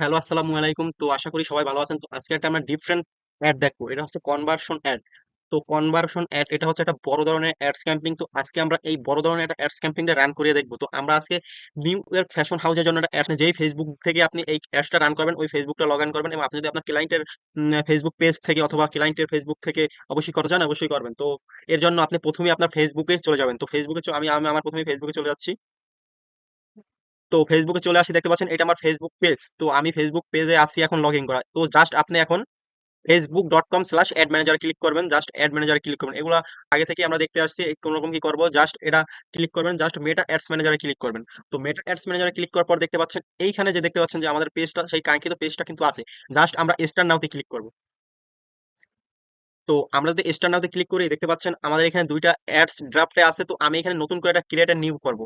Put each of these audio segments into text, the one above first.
Hello, আসসালামু আলাইকুম। তো আশা করি সবাই ভালো আছেন। তো আজকে একটা আমরা ডিফারেন্ট অ্যাড দেখবো। এটা হচ্ছে কনভার্সন অ্যাড। তো কনভার্সন অ্যাড এটা হচ্ছে একটা বড় ধরনের অ্যাডস ক্যাম্পিং। তো আজকে আমরা এই বড় ধরনের একটা অ্যাডস ক্যাম্পিংটা রান করিয়ে দেখবো। তো আমরা আজকে নিউ ইয়র্ক ফ্যাশন হাউসের জন্য একটা অ্যাডস, যেই ফেসবুক থেকে আপনি এই অ্যাডসটা রান করবেন, ওই ফেসবুকটা লগ ইন করবেন, এবং আপনি যদি আপনার ক্লায়েন্টের ফেসবুক পেজ থেকে অথবা ক্লায়েন্টের ফেসবুক থেকে অবশ্যই করতে চান, অবশ্যই করবেন। তো এর জন্য আপনি প্রথমেই আপনার ফেসবুকে চলে যাবেন। তো ফেসবুকে আমি আমি আমার প্রথমে ফেসবুকে চলে যাচ্ছি। তো ফেসবুকে চলে আসি, দেখতে পাচ্ছেন এটা আমার ফেসবুক পেজ। তো আমি ফেসবুক পেজে আসি এখন লগ ইন করা। তো জাস্ট আপনি এখন facebook.com/অ্যাড ম্যানেজার ক্লিক করবেন, জাস্ট অ্যাড ম্যানেজারে ক্লিক করবেন। এগুলা আগে থেকে আমরা দেখতে আসছি। কোন রকম কি করবো, জাস্ট এটা ক্লিক করবেন, জাস্ট মেটা অ্যাডস ম্যানেজারে ক্লিক করবেন। তো মেটা অ্যাডস ম্যানেজারে ক্লিক করার পর দেখতে পাচ্ছেন এইখানে যে দেখতে পাচ্ছেন যে আমাদের পেজটা, সেই কাঙ্ক্ষিত পেজটা কিন্তু আছে। জাস্ট আমরা স্টার নাওতে ক্লিক করব। তো আমরা যদি স্টার নাওতে ক্লিক করি, দেখতে পাচ্ছেন আমাদের এখানে দুইটা অ্যাডস ড্রাফটে আছে। তো আমি এখানে নতুন করে একটা ক্রিয়েট নিউ করব।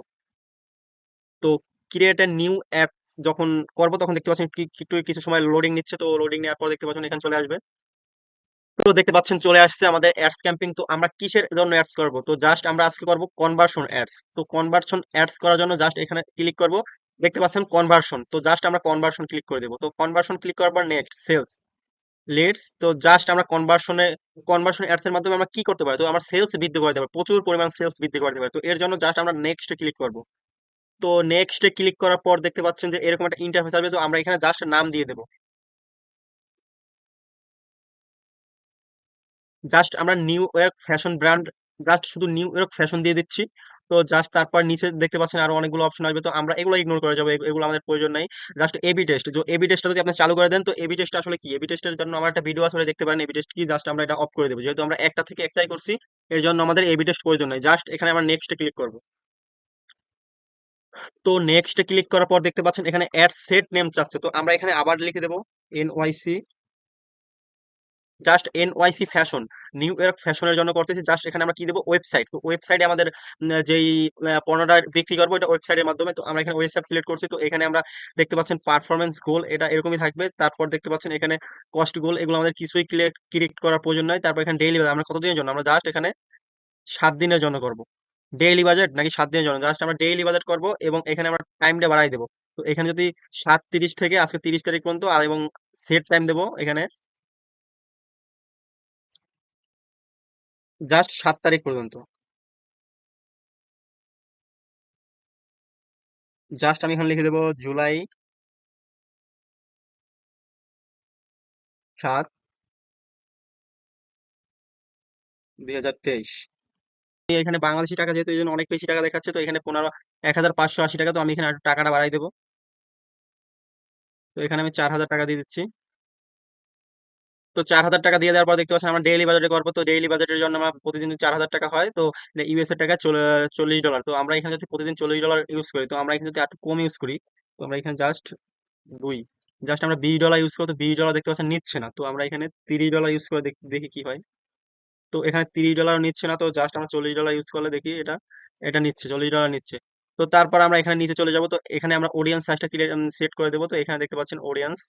তো ক্রিয়েট এ নিউ অ্যাডস যখন করব, তখন দেখতে পাচ্ছেন একটু কিছু সময় লোডিং নিচ্ছে। তো লোডিং নেওয়ার পর দেখতে পাচ্ছেন এখানে চলে আসবে। তো দেখতে পাচ্ছেন চলে আসছে আমাদের অ্যাডস ক্যাম্পিং। তো আমরা কিসের জন্য অ্যাডস করব? তো জাস্ট আমরা আজকে করব কনভার্সন অ্যাডস। তো কনভার্সন অ্যাডস করার জন্য জাস্ট এখানে ক্লিক করব। দেখতে পাচ্ছেন কনভার্সন। তো জাস্ট আমরা কনভার্সন ক্লিক করে দেব। তো কনভার্সন ক্লিক করার পর নেক্সট সেলস লিডস। তো জাস্ট আমরা কনভার্সন অ্যাডস এর মাধ্যমে আমরা কি করতে পারি? তো আমরা সেলস বৃদ্ধি করতে পারি, প্রচুর পরিমাণ সেলস বৃদ্ধি করতে পারি। তো এর জন্য জাস্ট আমরা নেক্সট ক্লিক করব। তো নেক্সটে ক্লিক করার পর দেখতে পাচ্ছেন যে এরকম একটা ইন্টারফেস আসবে। তো আমরা এখানে জাস্ট নাম দিয়ে দেব। জাস্ট আমরা new York fashion brand, just শুধু নিউ ইয়র্ক ফ্যাশন দিয়ে দিচ্ছি। তো জাস্ট তারপর নিচে দেখতে পাচ্ছেন আরো অনেকগুলো অপশন আসবে। তো আমরা এগুলো ইগনোর করে যাবো, এগুলো আমাদের প্রয়োজন নাই। জাস্ট এবি টেস্ট, যে এবি টেস্টটা যদি আপনি চালু করে দেন, তো এবি টেস্ট আসলে কি, এবি টেস্টের জন্য আমার একটা ভিডিও আসলে দেখতে পারেন এবি টেস্ট কি। জাস্ট আমরা এটা অফ করে দেবো, যেহেতু আমরা একটা থেকে একটাই করছি। এর জন্য আমাদের এবি টেস্ট প্রয়োজন নাই। জাস্ট এখানে আমরা নেক্সটে ক্লিক করব। তো নেক্সটে ক্লিক করার পর দেখতে পাচ্ছেন এখানে অ্যাড সেট নেম চাচ্ছে। তো আমরা এখানে আবার লিখে দেবো NYC, just NYC fashion, new York ফ্যাশনের জন্য করতেছি। জাস্ট এখানে আমরা কি দেবো, ওয়েবসাইট। তো ওয়েবসাইটে আমাদের যেই পণ্যটা বিক্রি করবো, এটা ওয়েবসাইটের মাধ্যমে। তো আমরা এখানে ওয়েবসাইট সিলেক্ট করছি। তো এখানে আমরা দেখতে পাচ্ছেন পারফরমেন্স গোল, এটা এরকমই থাকবে। তারপর দেখতে পাচ্ছেন এখানে কস্ট গোল, এগুলো আমাদের কিছুই ক্রিয়েট করার প্রয়োজন নাই। তারপর এখানে ডেইলি বাজেট, আমরা কতদিনের জন্য, আমরা জাস্ট এখানে 7 দিনের জন্য করব। ডেইলি বাজেট নাকি 7 দিনের জন্য, জাস্ট আমরা ডেইলি বাজেট করব। এবং এখানে আমরা টাইমটা বাড়াই দেবো। তো এখানে যদি 7:30 থেকে আজকে 30 তারিখ পর্যন্ত, আর এবং সেট টাইম দেবো এখানে জাস্ট 7 তারিখ পর্যন্ত। জাস্ট আমি এখানে লিখে দেবো জুলাই 7, 2023। এখানে বাংলাদেশি টাকা যেহেতু, এই জন্য অনেক বেশি টাকা দেখাচ্ছে। তো এখানে 15,1580 টাকা। তো আমি এখানে একটু টাকাটা বাড়াই দেবো। তো এখানে আমি 4,000 টাকা দিয়ে দিচ্ছি। তো 4,000 টাকা দিয়ে দেওয়ার পর দেখতে পাচ্ছেন আমরা ডেইলি বাজেটে করবো। তো ডেইলি বাজেটের জন্য আমরা প্রতিদিন 4,000 টাকা হয়, তো ইউএস এর টাকা $40। তো আমরা এখানে যদি প্রতিদিন $40 ইউজ করি, তো আমরা এখানে যদি একটু কম ইউজ করি, তো আমরা এখানে জাস্ট 2, জাস্ট আমরা $20 ইউজ করবো। তো $20 দেখতে পাচ্ছেন নিচ্ছে না। তো আমরা এখানে $30 ইউজ করে দেখি কি হয়। তো এখানে $30 নিচ্ছে না। তো জাস্ট আমরা $40 ইউজ করলে দেখি এটা এটা নিচ্ছে, $40 নিচ্ছে। তো তারপর আমরা এখানে নিচে চলে যাব। তো এখানে আমরা অডিয়েন্স সাইজটা সেট করে দেবো। তো এখানে দেখতে পাচ্ছেন অডিয়েন্স।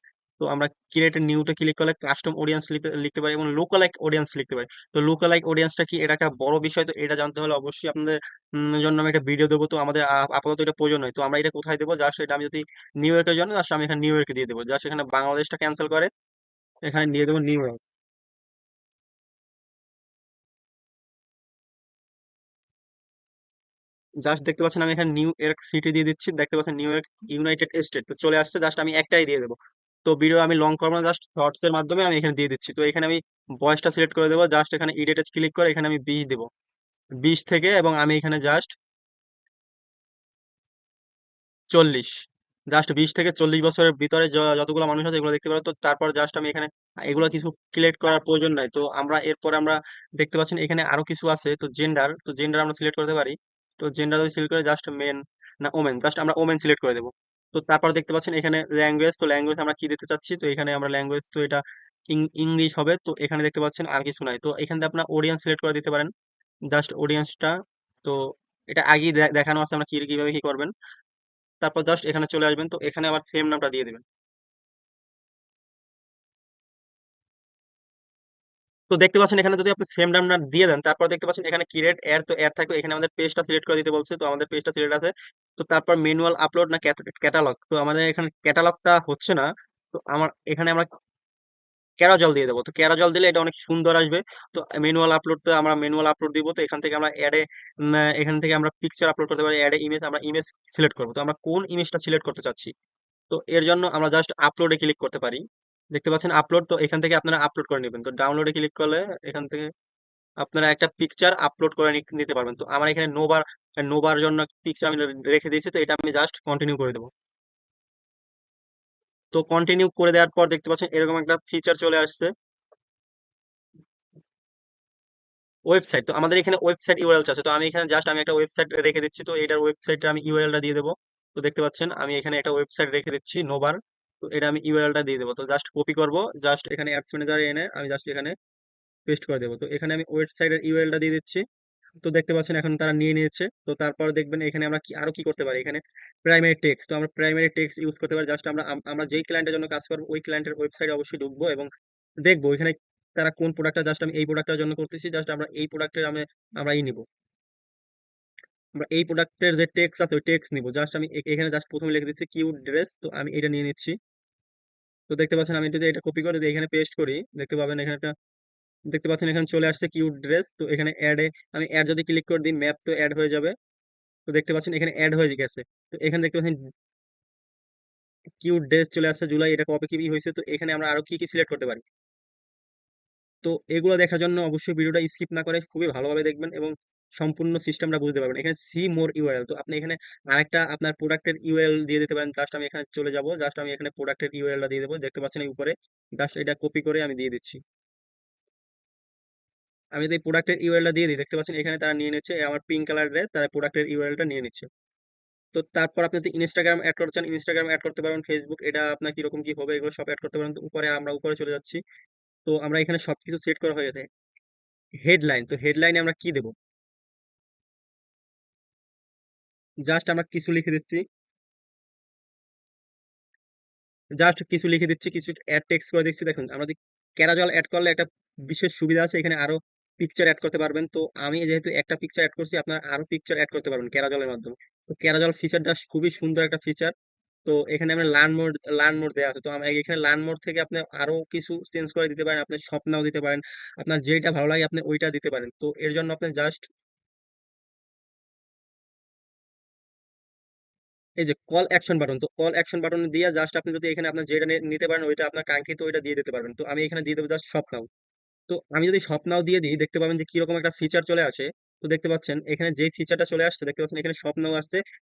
তো আমরা ক্রিয়েট নিউতে ক্লিক করলে কাস্টম অডিয়েন্স লিখতে লিখতে পারি, এবং লোকালাইক অডিয়েন্স লিখতে পারি। তো লোকালাইক অডিয়েন্সটা কি, এটা একটা বড় বিষয়। তো এটা জানতে হলে অবশ্যই আপনাদের জন্য আমি একটা ভিডিও দেবো। তো আমাদের আপাতত এটা প্রয়োজন নয়। তো আমরা এটা কোথায় দেবো, জাস্ট এটা আমি যদি নিউ ইয়র্কের জন্য, জাস্ট আমি এখানে নিউ ইয়র্কে দিয়ে দেবো। জাস্ট এখানে বাংলাদেশটা ক্যান্সেল করে এখানে দিয়ে দেবো নিউ ইয়র্ক। জাস্ট দেখতে পাচ্ছেন আমি এখানে নিউ ইয়র্ক সিটি দিয়ে দিচ্ছি। দেখতে পাচ্ছেন নিউ ইয়র্ক ইউনাইটেড স্টেট, তো চলে আসছে। জাস্ট আমি একটাই দিয়ে দেবো। তো ভিডিও আমি লং করবো না, জাস্ট শর্টস এর মাধ্যমে আমি এখানে দিয়ে দিচ্ছি। তো এখানে আমি ভয়েসটা সিলেক্ট করে দেবো। জাস্ট এখানে এডিটে ক্লিক করে এখানে আমি 20 দেবো, 20 থেকে, এবং আমি এখানে জাস্ট 40, জাস্ট 20 থেকে 40 বছরের ভিতরে যতগুলো মানুষ আছে এগুলো দেখতে পারো। তো তারপর জাস্ট আমি এখানে এগুলো কিছু সিলেক্ট করার প্রয়োজন নাই। তো আমরা এরপর আমরা দেখতে পাচ্ছেন এখানে আরো কিছু আছে। তো জেন্ডার, তো জেন্ডার আমরা সিলেক্ট করতে পারি। তো জেন্ডার যদি সিলেক্ট করে জাস্ট মেন না ওমেন, জাস্ট আমরা ওমেন সিলেক্ট করে দেবো। তো তারপর দেখতে পাচ্ছেন এখানে ল্যাঙ্গুয়েজ, তো ল্যাঙ্গুয়েজ আমরা কি দিতে চাচ্ছি। তো এখানে আমরা ল্যাঙ্গুয়েজ, তো এটা ইংলিশ হবে। তো এখানে দেখতে পাচ্ছেন আর কিছু নাই। তো এখানে আপনার অডিয়েন্স সিলেক্ট করে দিতে পারেন, জাস্ট অডিয়েন্সটা। তো এটা আগেই দেখানো আছে আমরা কিভাবে কি করবেন। তারপর জাস্ট এখানে চলে আসবেন। তো এখানে আবার সেম নামটা দিয়ে দিবেন। তো দেখতে পাচ্ছেন এখানে যদি আপনি সেম নামটা দিয়ে দেন, তারপর দেখতে পাচ্ছেন এখানে ক্রিয়েট এড, তো এড থাকবে। এখানে আমাদের পেজটা সিলেক্ট করে দিতে বলছে। তো আমাদের পেজটা সিলেক্ট আছে। তো তারপর ম্যানুয়াল আপলোড না ক্যাটালগ, তো আমাদের এখানে ক্যাটালগটা হচ্ছে না। তো আমার এখানে আমরা ক্যারাজল দিয়ে দেবো, তো ক্যারাজল দিলে এটা অনেক সুন্দর আসবে। তো ম্যানুয়াল আপলোড, তো আমরা ম্যানুয়াল আপলোড দিব, তো এখান থেকে আমরা অ্যাডে, এখান থেকে আমরা পিকচার আপলোড করতে পারি, অ্যাডে ইমেজ, আমরা ইমেজ সিলেক্ট করবো। তো আমরা কোন ইমেজটা সিলেক্ট করতে চাচ্ছি, তো এর জন্য আমরা জাস্ট আপলোডে ক্লিক করতে পারি। দেখতে পাচ্ছেন আপলোড, তো এখান থেকে আপনারা আপলোড করে নেবেন। তো ডাউনলোডে ক্লিক করলে এখান থেকে আপনারা একটা পিকচার আপলোড করে নিতে পারবেন। তো আমার এখানে নোবার, নোবার জন্য পিকচার আমি রেখে দিয়েছি, তো এটা আমি জাস্ট কন্টিনিউ করে দেবো। তো কন্টিনিউ করে দেওয়ার পর দেখতে পাচ্ছেন এরকম একটা ফিচার চলে আসছে, ওয়েবসাইট। তো আমাদের এখানে ওয়েবসাইট ইউআরএল আছে, তো আমি এখানে জাস্ট আমি একটা ওয়েবসাইট রেখে দিচ্ছি, তো এটার ওয়েবসাইটটা আমি ইউআরএলটা দিয়ে দেবো। তো দেখতে পাচ্ছেন আমি এখানে একটা ওয়েবসাইট রেখে দিচ্ছি নোবার, তো এটা আমি ইউআরএলটা দিয়ে দেবো। তো জাস্ট কপি করব, জাস্ট এখানে অ্যাডস ম্যানেজারে এনে আমি জাস্ট এখানে পেস্ট করে দেবো। তো এখানে আমি ওয়েবসাইটের ইউআরএলটা দিয়ে দিচ্ছি। তো দেখতে পাচ্ছেন এখন তারা নিয়ে নিয়েছে। তো তারপর দেখবেন এখানে আমরা কি আরো কি করতে পারি, এখানে প্রাইমারি টেক্সট, তো আমরা প্রাইমারি টেক্সট ইউজ করতে পারি। জাস্ট আমরা যেই ক্লায়েন্টের জন্য কাজ করবো ওই ক্লায়েন্টের ওয়েবসাইটে অবশ্যই ঢুকবো এবং দেখবো এখানে তারা কোন প্রোডাক্টটা, জাস্ট আমি এই প্রোডাক্টটার জন্য করতেছি, জাস্ট আমরা এই প্রোডাক্টের আমরা নিব, আমরা এই প্রোডাক্টের যে টেক্সট আছে ওই টেক্সট নিব। জাস্ট আমি এখানে জাস্ট প্রথমে লিখে দিচ্ছি কিউট ড্রেস, তো আমি এটা নিয়ে নিচ্ছি। তো দেখতে পাচ্ছেন আমি যদি এটা কপি করে যদি এখানে পেস্ট করি, দেখতে পাবেন এখানে একটা, দেখতে পাচ্ছেন এখানে চলে আসছে কিউট ড্রেস। তো এখানে অ্যাডে আমি অ্যাড যদি ক্লিক করে দিই, ম্যাপ তো অ্যাড হয়ে যাবে। তো দেখতে পাচ্ছেন এখানে অ্যাড হয়ে গেছে। তো এখানে দেখতে পাচ্ছেন কিউট ড্রেস চলে আসছে জুলাই, এটা কবে কি হয়েছে। তো এখানে আমরা আরো কি কি সিলেক্ট করতে পারি, তো এগুলো দেখার জন্য অবশ্যই ভিডিওটা স্কিপ না করে খুবই ভালোভাবে দেখবেন এবং সম্পূর্ণ সিস্টেমটা বুঝতে পারবেন। এখানে সি মোর ইউআরএল, তো আপনি এখানে আরেকটা আপনার প্রোডাক্টের ইউআরএল দিয়ে দিতে পারেন। জাস্ট আমি এখানে চলে যাব, জাস্ট আমি এখানে প্রোডাক্টের ইউআরএলটা দিয়ে দেবো। দেখতে পাচ্ছেন এই উপরে, জাস্ট এটা কপি করে আমি দিয়ে দিচ্ছি। আমি যদি প্রোডাক্টের ইউআরএলটা দিয়ে দিই, দেখতে পাচ্ছেন এখানে তারা নিয়ে নিচ্ছে আমার পিঙ্ক কালার ড্রেস, তারা প্রোডাক্টের ইউআরএলটা নিয়ে নিচ্ছে। তো তারপর আপনি যদি ইনস্টাগ্রাম অ্যাড করতে চান, ইনস্টাগ্রাম অ্যাড করতে পারেন, ফেসবুক, এটা আপনার কিরকম কি হবে এগুলো সব অ্যাড করতে পারেন। তো উপরে আমরা উপরে চলে যাচ্ছি, তো আমরা এখানে সবকিছু সেট করা হয়ে গেছে। হেডলাইন, তো হেডলাইনে আমরা কি দেবো, জাস্ট আমরা কিছু লিখে দিচ্ছি, জাস্ট কিছু লিখে দিচ্ছি, কিছু অ্যাড টেক্সট করে দিচ্ছি। দেখুন আমরা যদি ক্যারাজল অ্যাড করলে একটা বিশেষ সুবিধা আছে, এখানে আরো পিকচার অ্যাড করতে পারবেন। তো আমি যেহেতু একটা পিকচার অ্যাড করছি, আপনারা আরো পিকচার অ্যাড করতে পারবেন ক্যারাজলের মাধ্যমে। তো ক্যারাজল ফিচারটা খুবই সুন্দর একটা ফিচার। তো এখানে আমরা লার্ন মোড দেওয়া আছে, তো আমরা এখানে লার্ন মোড থেকে আপনি আরো কিছু চেঞ্জ করে দিতে পারেন, আপনি স্বপ্নাও দিতে পারেন, আপনার যেটা ভালো লাগে আপনি ওইটা দিতে পারেন। তো এর জন্য আপনি জাস্ট এই যে কল অ্যাকশন বাটন, তো কল অ্যাকশন বাটন দিয়ে জাস্ট আপনি যদি এখানে আপনার যেটা নিতে পারেন ওইটা আপনার কাঙ্ক্ষিত ওইটা দিয়ে দিতে পারবেন। তো আমি এখানে দিয়ে দেবো জাস্ট স্বপ্নাও। তো আমি যদি স্বপ্নাও দিয়ে দিই, দেখতে পাবেন যে কিরকম একটা ফিচার চলে আসে। তো দেখতে পাচ্ছেন এখানে যে ফিচারটা চলে আসছে, দেখতে পাচ্ছেন এখানে স্বপ্নাও আসছে,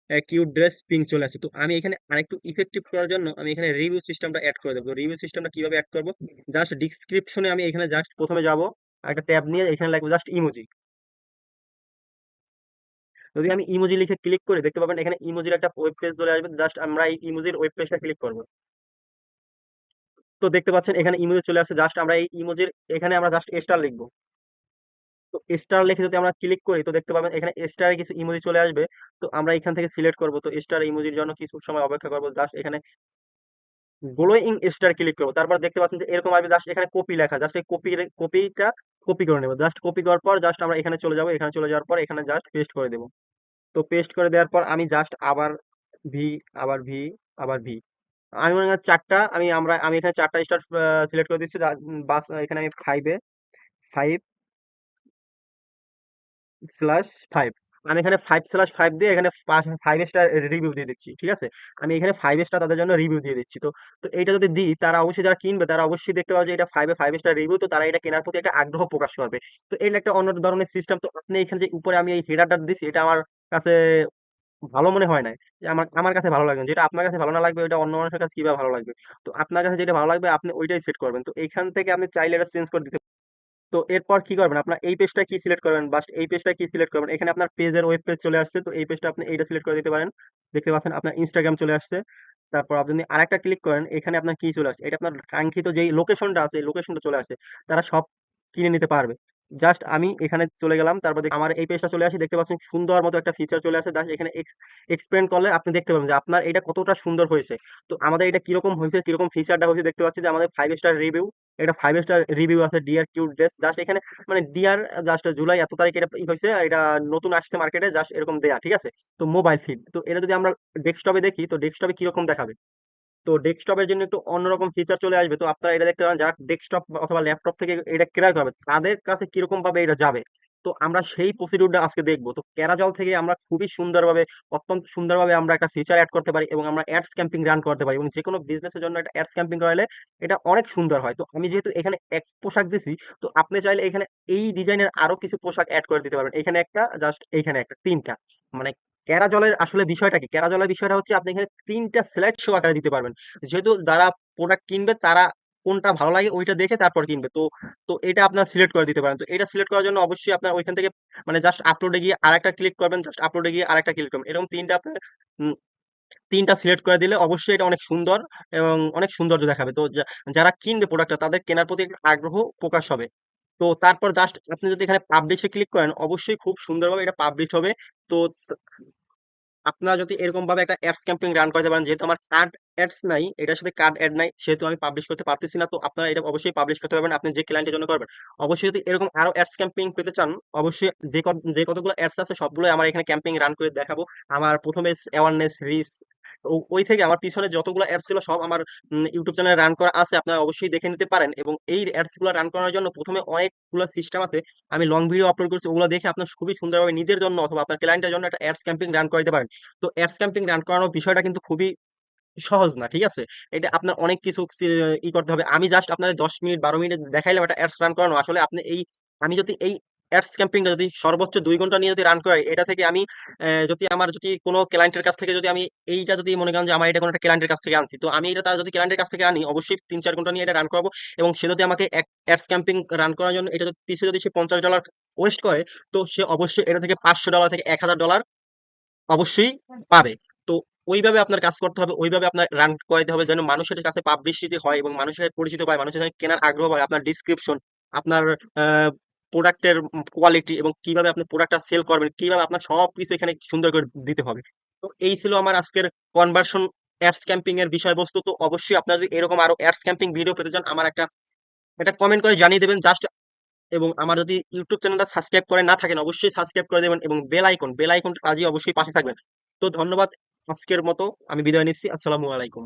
কিউট ড্রেস পিঙ্ক চলে আসছে। তো আমি এখানে আরেকটু ইফেক্টিভ করার জন্য আমি এখানে রিভিউ সিস্টেমটা অ্যাড করে দেবো। রিভিউ সিস্টেমটা কিভাবে অ্যাড করবো, জাস্ট ডিসক্রিপশনে আমি এখানে জাস্ট প্রথমে যাব, একটা ট্যাব নিয়ে এখানে লিখবো জাস্ট ইমোজি। যদি আমি ইমোজি লিখে ক্লিক করি, দেখতে পাবেন এখানে ইমোজির একটা ওয়েব পেজ চলে আসবে, জাস্ট আমরা এই ইমোজির ওয়েব পেজটা ক্লিক করবো। তো দেখতে পাচ্ছেন এখানে ইমোজি চলে আসছে, জাস্ট আমরা এই ইমোজির এখানে আমরা জাস্ট স্টার লিখবো। তো স্টার লিখে যদি আমরা ক্লিক করি, তো দেখতে পাবেন এখানে স্টারে কিছু ইমোজি চলে আসবে। তো আমরা এখান থেকে সিলেক্ট করব, তো স্টার ইমোজির জন্য কিছু সময় অপেক্ষা করবো, জাস্ট এখানে গ্লোয়িং স্টার ক্লিক করবো। তারপর দেখতে পাচ্ছেন যে এরকম আসবে, জাস্ট এখানে কপি লেখা, জাস্ট এই কপিটা কপি করে নেবো। জাস্ট কপি করার পর জাস্ট আমরা এখানে চলে যাবো, এখানে চলে যাওয়ার পর এখানে জাস্ট পেস্ট করে দেবো। তো পেস্ট করে দেওয়ার পর আমি জাস্ট আবার ভি, আবার ভি, আবার ভি, আমি মনে হয় চারটা, আমি এখানে চারটা স্টার সিলেক্ট করে দিচ্ছি। বাস এখানে আমি ফাইভে, 5/5, আমি এখানে 5/5 দিয়ে এখানে 5 স্টার রিভিউ দিয়ে দিচ্ছি, ঠিক আছে। আমি এখানে 5 স্টার তাদের জন্য রিভিউ দিয়ে দিচ্ছি। তো তো এইটা যদি দিই, তারা অবশ্যই যারা কিনবে তারা অবশ্যই দেখতে পাবে যে এটা 5/5 স্টার রিভিউ, তো তারা এটা কেনার প্রতি একটা আগ্রহ প্রকাশ করবে। তো এটা একটা অন্য ধরনের সিস্টেম। তো আপনি এখানে যে উপরে আমি এই হেডারটা দিচ্ছি, এটা আমার কাছে ভালো মনে হয় নাই, যে আমার আমার কাছে ভালো লাগবে না। যেটা আপনার কাছে ভালো না লাগবে ওইটা অন্য মানুষের কাছে কিভাবে ভালো লাগবে। তো আপনার কাছে যেটা ভালো লাগবে আপনি ওইটাই সেট করবেন। তো এখান থেকে আপনি চাইলে এটা চেঞ্জ করে দিতে। তো এরপর কি করবেন, আপনার এই পেজটা কি সিলেক্ট করবেন, বাস এই পেজটা কি সিলেক্ট করবেন, এখানে আপনার পেজের ওয়েব পেজ চলে আসছে। তো এই পেজটা আপনি এইটা সিলেক্ট করে দিতে পারেন। দেখতে পাচ্ছেন আপনার ইনস্টাগ্রাম চলে আসছে। তারপর আপনি যদি আরেকটা ক্লিক করেন, এখানে আপনার কি চলে আসছে, এটা আপনার কাঙ্ক্ষিত যেই লোকেশনটা আছে এই লোকেশনটা চলে আসে, তারা সব কিনে নিতে পারবে। জাস্ট আমি এখানে চলে গেলাম, তারপর আমার এই পেজটা চলে আসি, দেখতে পাচ্ছেন সুন্দর মতো একটা ফিচার চলে আসে। জাস্ট এখানে এক্সপ্লেন করলে আপনি দেখতে পাবেন যে আপনার এটা কতটা সুন্দর হয়েছে। তো আমাদের এটা কিরকম হয়েছে, কিরকম ফিচারটা হয়েছে, দেখতে পাচ্ছি যে আমাদের 5 স্টার রিভিউ, এটা 5 স্টার রিভিউ আছে ডিয়ার কিউট ড্রেস। জাস্ট এখানে মানে ডিয়ার, জাস্ট জুলাই এত তারিখ এটা হয়েছে, এটা নতুন আসছে মার্কেটে, জাস্ট এরকম দেয়া, ঠিক আছে। তো মোবাইল ফিড, তো এটা যদি আমরা ডেস্কটপে দেখি, তো ডেস্কটপে কিরকম দেখাবে, তো ডেস্কটপের জন্য একটু অন্যরকম ফিচার চলে আসবে। তো আপনারা এটা দেখতে পারেন, যারা ডেস্কটপ অথবা ল্যাপটপ থেকে এটা ক্রয় করবে তাদের কাছে কিরকম ভাবে এটা যাবে। তো আমরা সেই প্রসিডিউরটা আজকে দেখবো। তো ক্যারাজল থেকে আমরা খুবই সুন্দরভাবে, অত্যন্ত সুন্দরভাবে আমরা একটা ফিচার অ্যাড করতে পারি এবং আমরা অ্যাডস ক্যাম্পিং রান করতে পারি, এবং যে কোনো বিজনেসের জন্য একটা অ্যাডস ক্যাম্পিং করালে এটা অনেক সুন্দর হয়। তো আমি যেহেতু এখানে এক পোশাক দিছি, তো আপনি চাইলে এখানে এই ডিজাইনের আরো কিছু পোশাক অ্যাড করে দিতে পারবেন। এখানে একটা, জাস্ট এইখানে একটা, তিনটা, মানে ক্যারাজলের আসলে বিষয়টা কি, ক্যারাজলের বিষয়টা হচ্ছে আপনি এখানে তিনটা স্লাইড শো আকারে দিতে পারবেন। যেহেতু যারা প্রোডাক্ট কিনবে তারা কোনটা ভালো লাগে ওইটা দেখে তারপর কিনবে। তো তো এটা আপনার সিলেক্ট করে দিতে পারেন। তো এটা সিলেক্ট করার জন্য অবশ্যই আপনার ওইখান থেকে মানে জাস্ট আপলোডে গিয়ে আরেকটা ক্লিক করবেন, জাস্ট আপলোডে গিয়ে আরেকটা ক্লিক করবেন, এরকম তিনটা আপনার উম, তিনটা সিলেক্ট করে দিলে অবশ্যই এটা অনেক সুন্দর এবং অনেক সৌন্দর্য দেখাবে। তো যারা কিনবে প্রোডাক্টটা তাদের কেনার প্রতি একটা আগ্রহ প্রকাশ হবে। তো তারপর জাস্ট আপনি যদি এখানে পাবলিশে ক্লিক করেন অবশ্যই খুব সুন্দরভাবে এটা পাবলিশ হবে। তো আপনারা যদি এরকম ভাবে একটা অ্যাডস ক্যাম্পেইন রান করতে পারেন, যেহেতু আমার কার্ড অ্যাডস নাই, এটার সাথে কার্ড অ্যাড নাই, সেহেতু আমি পাবলিশ করতে পারতেছি না। তো আপনারা এটা অবশ্যই পাবলিশ করতে পারবেন আপনি যে ক্লায়েন্টের জন্য করবেন। অবশ্যই যদি এরকম আরো অ্যাডস ক্যাম্পেইন পেতে চান, অবশ্যই যে কতগুলো অ্যাডস আছে সবগুলো আমার এখানে ক্যাম্পেইন রান করে দেখাবো। আমার প্রথমে অ্যাওয়ারনেস, রিচ, ওই থেকে আমার পিছনে যতগুলো অ্যাডস ছিল সব আমার ইউটিউব চ্যানেলে রান করা আছে, আপনারা অবশ্যই দেখে নিতে পারেন। এবং এই অ্যাডস গুলো রান করার জন্য প্রথমে অনেকগুলো সিস্টেম আছে, আমি লং ভিডিও আপলোড করছি, ওগুলো দেখে আপনার খুবই সুন্দরভাবে নিজের জন্য অথবা আপনার ক্লায়েন্টের জন্য একটা অ্যাডস ক্যাম্পেইন রান করে দিতে পারেন। তো অ্যাডস ক্যাম্পেইন রান করানোর বিষয়টা কিন্তু খুবই সহজ না, ঠিক আছে? এটা আপনার অনেক কিছু করতে হবে। আমি জাস্ট আপনার 10 মিনিট 12 মিনিট দেখাইলাম একটা অ্যাডস রান করানো। আসলে আপনি এই, আমি যদি এই অ্যাডস ক্যাম্পেইনটা যদি সর্বোচ্চ 2 ঘন্টা নিয়ে যদি রান করাই, এটা থেকে আমি যদি আমার যদি কোনো ক্লায়েন্টের কাছ থেকে যদি আমি এইটা যদি মনে করেন যে আমার এটা কোনো একটা ক্লায়েন্টের কাছ থেকে আনছি, তো আমি এটা তার যদি ক্লায়েন্টের কাছ থেকে আনি অবশ্যই 3-4 ঘন্টা নিয়ে এটা রান করাবো। এবং সে যদি আমাকে এক অ্যাডস ক্যাম্পেইন রান করার জন্য এটা যদি পিছে যদি সে $50 ওয়েস্ট করে, তো সে অবশ্যই এটা থেকে $500 থেকে $1000 অবশ্যই পাবে। তো ওইভাবে আপনার কাজ করতে হবে, ওইভাবে আপনার রান করাইতে হবে যেন মানুষের কাছে পাবলিসিটি হয় এবং মানুষের পরিচিত পায়, মানুষের যেন কেনার আগ্রহ হয়। আপনার ডিসক্রিপশন, আপনার প্রোডাক্টের কোয়ালিটি এবং কিভাবে আপনি প্রোডাক্টটা সেল করবেন, কিভাবে আপনার সবকিছু এখানে সুন্দর করে দিতে হবে। তো এই ছিল আমার আজকের কনভার্সন অ্যাডস ক্যাম্পিং এর বিষয়বস্তু। তো অবশ্যই আপনারা যদি এরকম আরো অ্যাডস ক্যাম্পিং ভিডিও পেতে চান, আমার একটা এটা কমেন্ট করে জানিয়ে দেবেন জাস্ট। এবং আমার যদি ইউটিউব চ্যানেলটা সাবস্ক্রাইব করে না থাকেন অবশ্যই সাবস্ক্রাইব করে দেবেন এবং বেল আইকনটা বাজিয়ে অবশ্যই পাশে থাকবেন। তো ধন্যবাদ, আজকের মতো আমি বিদায় নিচ্ছি। আসসালামু আলাইকুম।